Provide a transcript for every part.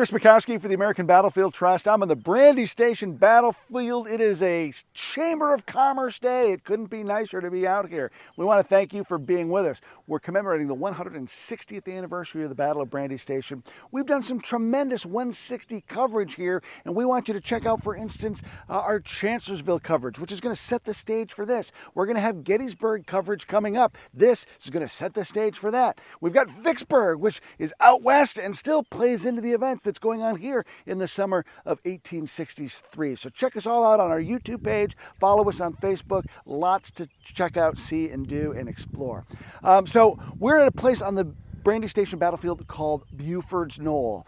Chris Mackowski for the American Battlefield Trust. I'm on the Brandy Station battlefield. It is a Chamber of Commerce day. It couldn't be nicer to be out here. We want to thank you for being with us. We're commemorating the 160th anniversary of the Battle of Brandy Station. We've done some tremendous 160 coverage here, and we want you to check out, for instance, our Chancellorsville coverage, which is going to set the stage for this. We're going to have Gettysburg coverage coming up. This is going to set the stage for that. We've got Vicksburg, which is out west and still plays into the events that's going on here in the summer of 1863. So check us all out on our YouTube page. Follow us on Facebook. Lots to check out, see, and do, and explore. So we're at a place on the Brandy Station battlefield called Buford's Knoll.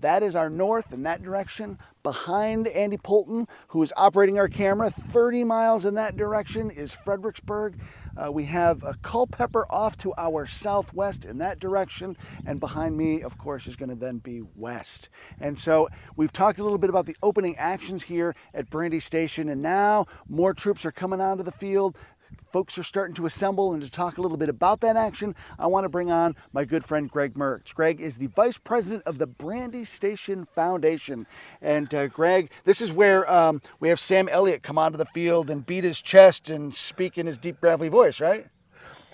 That is our north in that direction. Behind Andy Poulton, who is operating our camera, 30 miles in that direction is Fredericksburg. We have Culpeper off to our southwest in that direction, and behind me, of course, is going to then be west. And so we've talked a little bit about the opening actions here at Brandy Station, and now more troops are coming onto the field. Folks are starting to assemble, and to talk a little bit about that action, I want to bring on my good friend Greg Mertz. Greg is the Vice President of the Brandy Station Foundation. And Greg, this is where we have Sam Elliott come onto the field and beat his chest and speak in his deep, gravelly voice, right?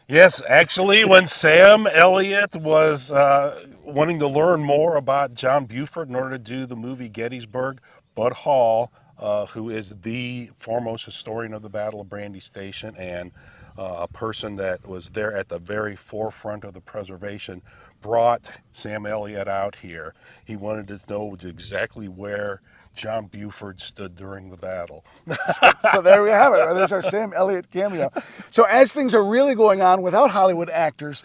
Yes, actually, when Sam Elliott was wanting to learn more about John Buford in order to do the movie Gettysburg, Bud Hall, who is the foremost historian of the Battle of Brandy Station and a person that was there at the very forefront of the preservation, brought Sam Elliott out here. He wanted to know exactly where John Buford stood during the battle. So there we have it. There's our Sam Elliott cameo. So as things are really going on without Hollywood actors,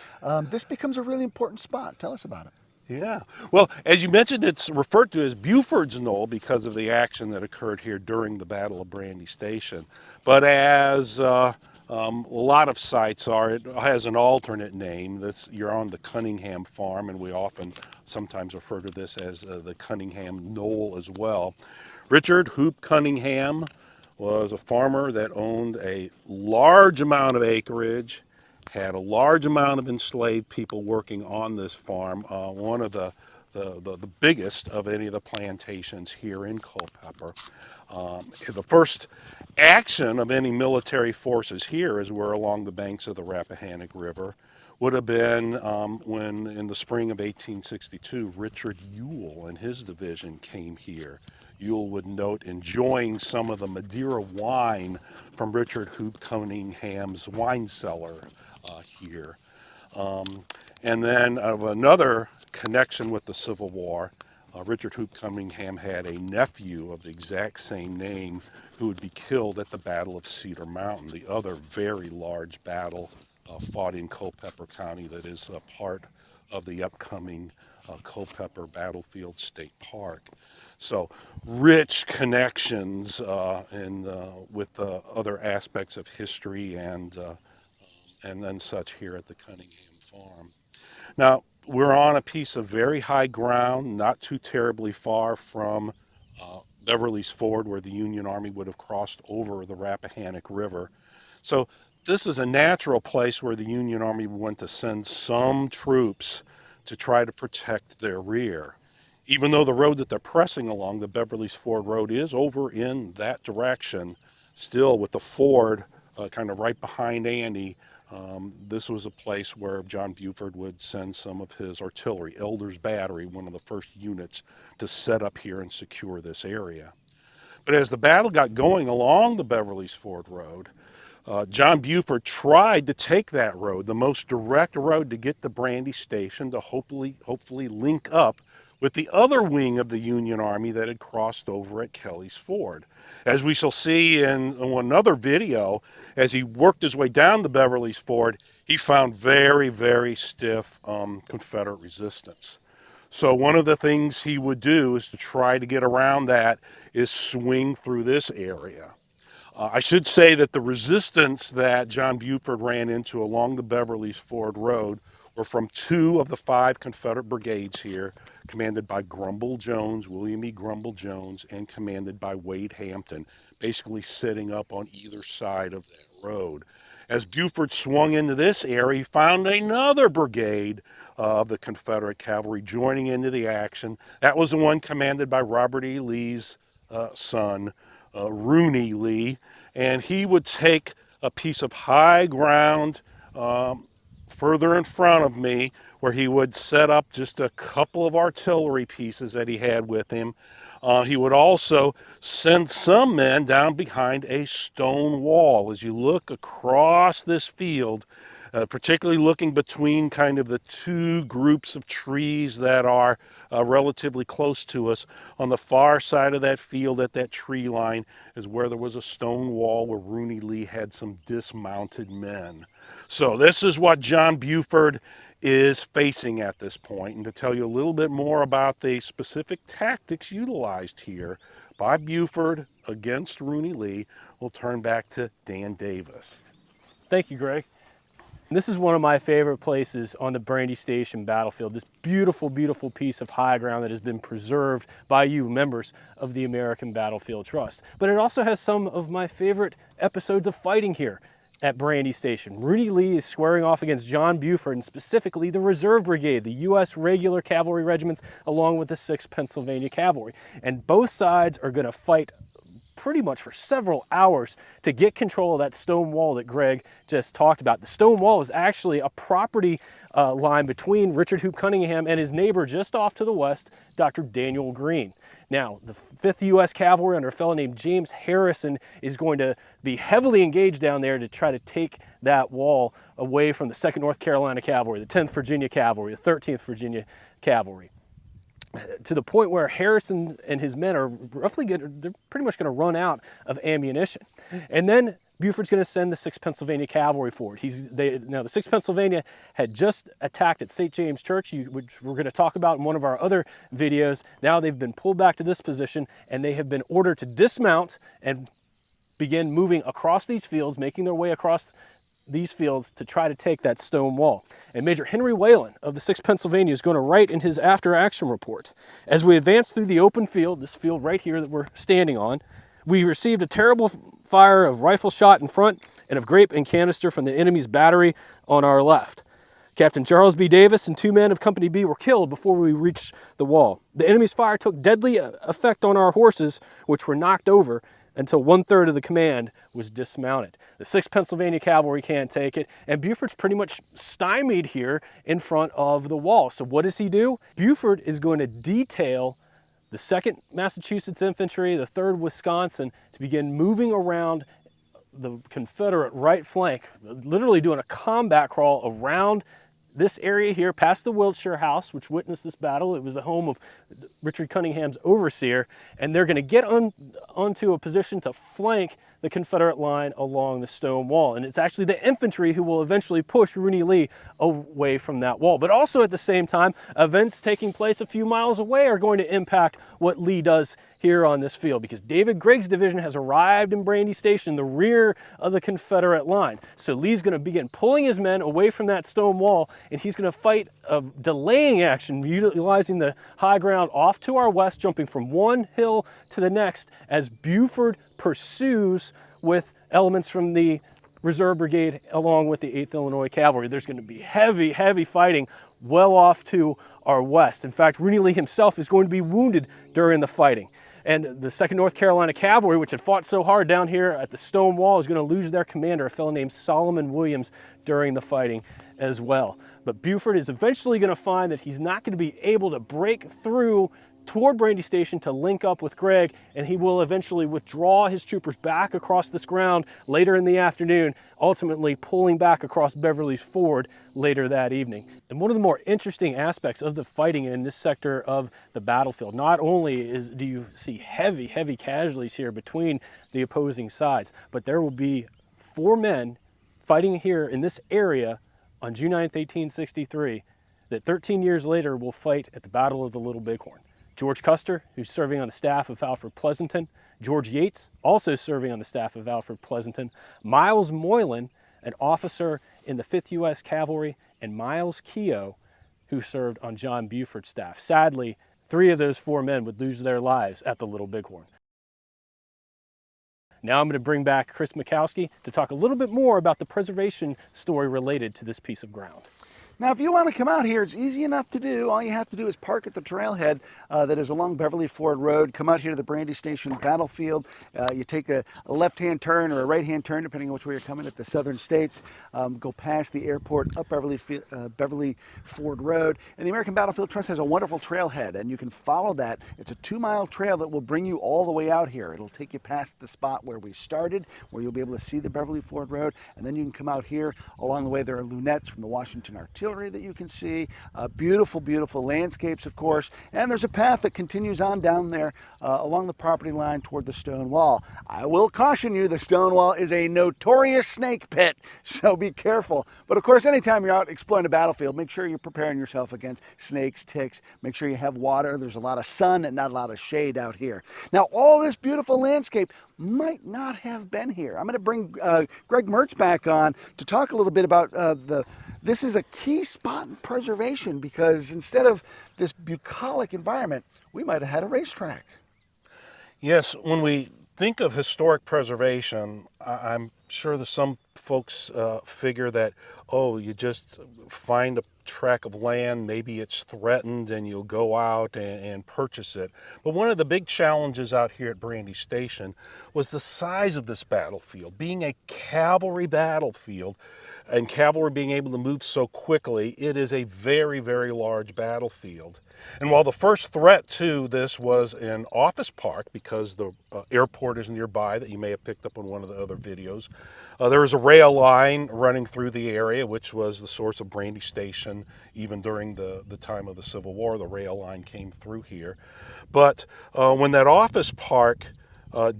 this becomes a really important spot. Tell us about it. Yeah. Well, as you mentioned, it's referred to as Buford's Knoll because of the action that occurred here during the Battle of Brandy Station. But as a lot of sites are, it has an alternate name. You're on the Cunningham farm, and we often sometimes refer to this as the Cunningham Knoll as well. Richard Hoop Cunningham was a farmer that owned a large amount of acreage, had a large amount of enslaved people working on this farm, one of the biggest of any of the plantations here in Culpeper. The first action of any military forces here, as we're along the banks of the Rappahannock River, would have been when in the spring of 1862, Richard Ewell and his division came here. Ewell would note enjoying some of the Madeira wine from Richard Hoop Cunningham's wine cellar here. And then another connection with the Civil War, Richard Hoop Cunningham had a nephew of the exact same name who would be killed at the Battle of Cedar Mountain, the other very large battle fought in Culpeper County that is a part of the upcoming Culpeper Battlefield State Park. So rich connections with other aspects of history and then such here at the Cunningham farm. Now, we're on a piece of very high ground, not too terribly far from Beverly's Ford, where the Union Army would have crossed over the Rappahannock River. So this is a natural place where the Union Army would want to send some troops to try to protect their rear. Even though the road that they're pressing along, the Beverly's Ford Road, is over in that direction, still with the Ford kind of right behind Andy, this was a place where John Buford would send some of his artillery, Elder's Battery, one of the first units, to set up here and secure this area. But as the battle got going along the Beverly's Ford Road, John Buford tried to take that road, the most direct road to get to Brandy Station, to hopefully link up with the other wing of the Union Army that had crossed over at Kelly's Ford. As we shall see in another video, as he worked his way down the Beverly's Ford, he found very, very stiff Confederate resistance. So one of the things he would do is to try to get around that is swing through this area. I should say that the resistance that John Buford ran into along the Beverly's Ford Road were from 2 of the 5 Confederate brigades here, commanded by Grumble Jones, William E. Grumble Jones, and commanded by Wade Hampton, basically sitting up on either side of that road. As Buford swung into this area, he found another brigade of the Confederate cavalry joining into the action. That was the one commanded by Robert E. Lee's son, Rooney Lee, and he would take a piece of high ground further in front of me, where he would set up just a couple of artillery pieces that he had with him. He would also send some men down behind a stone wall. As you look across this field, particularly looking between kind of the two groups of trees that are relatively close to us, on the far side of that field at that tree line is where there was a stone wall where Rooney Lee had some dismounted men. So this is what John Buford is facing at this point. And to tell you a little bit more about the specific tactics utilized here by Buford against Rooney Lee, we'll turn back to Dan Davis. Thank you, Greg. This is one of my favorite places on the Brandy Station battlefield, this beautiful, beautiful piece of high ground that has been preserved by you, members of the American Battlefield Trust. But it also has some of my favorite episodes of fighting here at Brandy Station. Rooney Lee is squaring off against John Buford, and specifically the Reserve Brigade, the U.S. regular cavalry regiments, along with the 6th Pennsylvania Cavalry. And both sides are going to fight pretty much for several hours to get control of that stone wall that Greg just talked about. The stone wall is actually a property line between Richard Hoop Cunningham and his neighbor just off to the west, Dr. Daniel Green. Now, the 5th U.S. Cavalry under a fellow named James Harrison is going to be heavily engaged down there to try to take that wall away from the 2nd North Carolina Cavalry, the 10th Virginia Cavalry, the 13th Virginia Cavalry, to the point where Harrison and his men are they're pretty much going to run out of ammunition. And then Buford's going to send the 6th Pennsylvania Cavalry forward. Now, the 6th Pennsylvania had just attacked at St. James Church, which we're going to talk about in one of our other videos. Now they've been pulled back to this position, and they have been ordered to dismount and begin moving across these fields, making their way across these fields to try to take that stone wall. And Major Henry Whalen of the 6th Pennsylvania is going to write in his after-action report, as we advance through the open field, this field right here that we're standing on, we received a terrible fire of rifle shot in front and of grape and canister from the enemy's battery on our left. Captain Charles B. Davis and 2 men of Company B were killed before we reached the wall. The enemy's fire took deadly effect on our horses, which were knocked over until 1/3 of the command was dismounted. The 6th Pennsylvania Cavalry can't take it, and Buford's pretty much stymied here in front of the wall. So what does he do? Buford is going to detail the 2nd Massachusetts Infantry, the 3rd Wisconsin, to begin moving around the Confederate right flank, literally doing a combat crawl around this area here, past the Wiltshire House, which witnessed this battle. It was the home of Richard Cunningham's overseer, and they're going to get onto a position to flank the Confederate line along the stone wall. And it's actually the infantry who will eventually push Rooney Lee away from that wall. But also at the same time, events taking place a few miles away are going to impact what Lee does here on this field, because David Gregg's division has arrived in Brandy Station, the rear of the Confederate line. So Lee's going to begin pulling his men away from that stone wall, and he's going to fight a delaying action, utilizing the high ground off to our west, jumping from one hill to the next as Buford pursues with elements from the Reserve Brigade along with the 8th Illinois Cavalry. There's going to be heavy, heavy fighting well off to our west. In fact, Rooney Lee himself is going to be wounded during the fighting. And the 2nd North Carolina Cavalry, which had fought so hard down here at the stone wall, is going to lose their commander, a fellow named Solomon Williams, during the fighting as well. But Buford is eventually going to find that he's not going to be able to break through toward Brandy Station to link up with Gregg, and he will eventually withdraw his troopers back across this ground later in the afternoon, ultimately pulling back across Beverly's Ford later that evening. And one of the more interesting aspects of the fighting in this sector of the battlefield, not only do you see heavy, heavy casualties here between the opposing sides, but there will be 4 men fighting here in this area on June 9th, 1863, that 13 years later will fight at the Battle of the Little Bighorn. George Custer, who's serving on the staff of Alfred Pleasanton, George Yates, also serving on the staff of Alfred Pleasanton, Miles Moylan, an officer in the 5th U.S. Cavalry, and Miles Keogh, who served on John Buford's staff. Sadly, 3 of those 4 men would lose their lives at the Little Bighorn. Now I'm going to bring back Chris Mackowski to talk a little bit more about the preservation story related to this piece of ground. Now, if you want to come out here, it's easy enough to do. All you have to do is park at the trailhead that is along Beverly Ford Road. Come out here to the Brandy Station battlefield. You take a left-hand turn or a right-hand turn, depending on which way you're coming at the southern states. Go past the airport, up Beverly Ford Road. And the American Battlefield Trust has a wonderful trailhead, and you can follow that. It's a 2-mile trail that will bring you all the way out here. It'll take you past the spot where we started, where you'll be able to see the Beverly Ford Road, and then you can come out here. Along the way, there are lunettes from the Washington Artillery that you can see. Beautiful, beautiful landscapes, of course. And there's a path that continues on down there along the property line toward the stone wall. I will caution you, the stone wall is a notorious snake pit, so be careful. But of course, anytime you're out exploring a battlefield, make sure you're preparing yourself against snakes, ticks. Make sure you have water. There's a lot of sun and not a lot of shade out here. Now, all this beautiful landscape might not have been here. I'm going to bring Greg Mertz back on to talk a little bit about this is a key spot in preservation, because instead of this bucolic environment, we might have had a racetrack. Yes, when we think of historic preservation, I'm sure that some folks figure that, oh, you just find a tract of land, maybe it's threatened, and you'll go out and purchase it. But one of the big challenges out here at Brandy Station was the size of this battlefield. Being a cavalry battlefield, and cavalry being able to move so quickly, it is a very, very large battlefield. And while the first threat to this was in Office Park, because the airport is nearby, that you may have picked up on one of the other videos, there was a rail line running through the area, which was the source of Brandy Station. Even during the time of the Civil War, the rail line came through here. But when that Office Park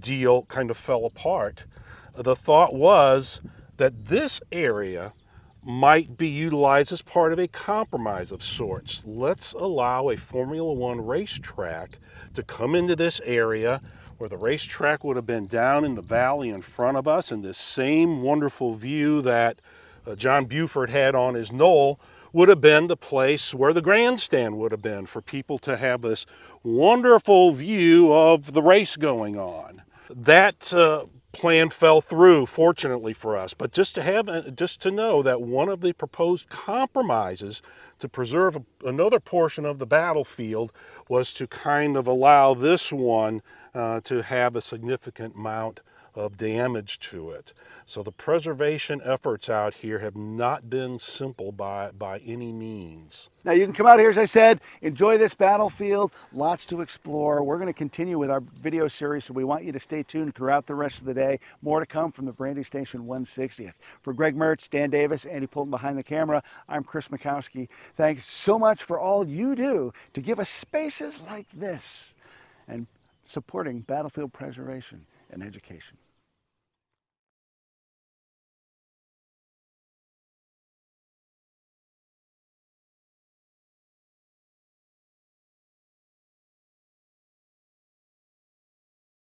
deal kind of fell apart, the thought was that this area might be utilized as part of a compromise of sorts. Let's allow a Formula One racetrack to come into this area, where the racetrack would have been down in the valley in front of us, and this same wonderful view that John Buford had on his Knoll would have been the place where the grandstand would have been, for people to have this wonderful view of the race going on. That plan fell through, fortunately for us. But just to know that one of the proposed compromises to preserve another portion of the battlefield was to kind of allow this one to have a significant amount of damage to it. So the preservation efforts out here have not been simple by any means. Now you can come out here, as I said, enjoy this battlefield, lots to explore. We're going to continue with our video series, so we want you to stay tuned throughout the rest of the day. More to come from the Brandy Station 160th. For Greg Mertz, Dan Davis, Andy Poulton behind the camera, I'm Chris Mackowski. Thanks so much for all you do to give us spaces like this and supporting battlefield preservation and education.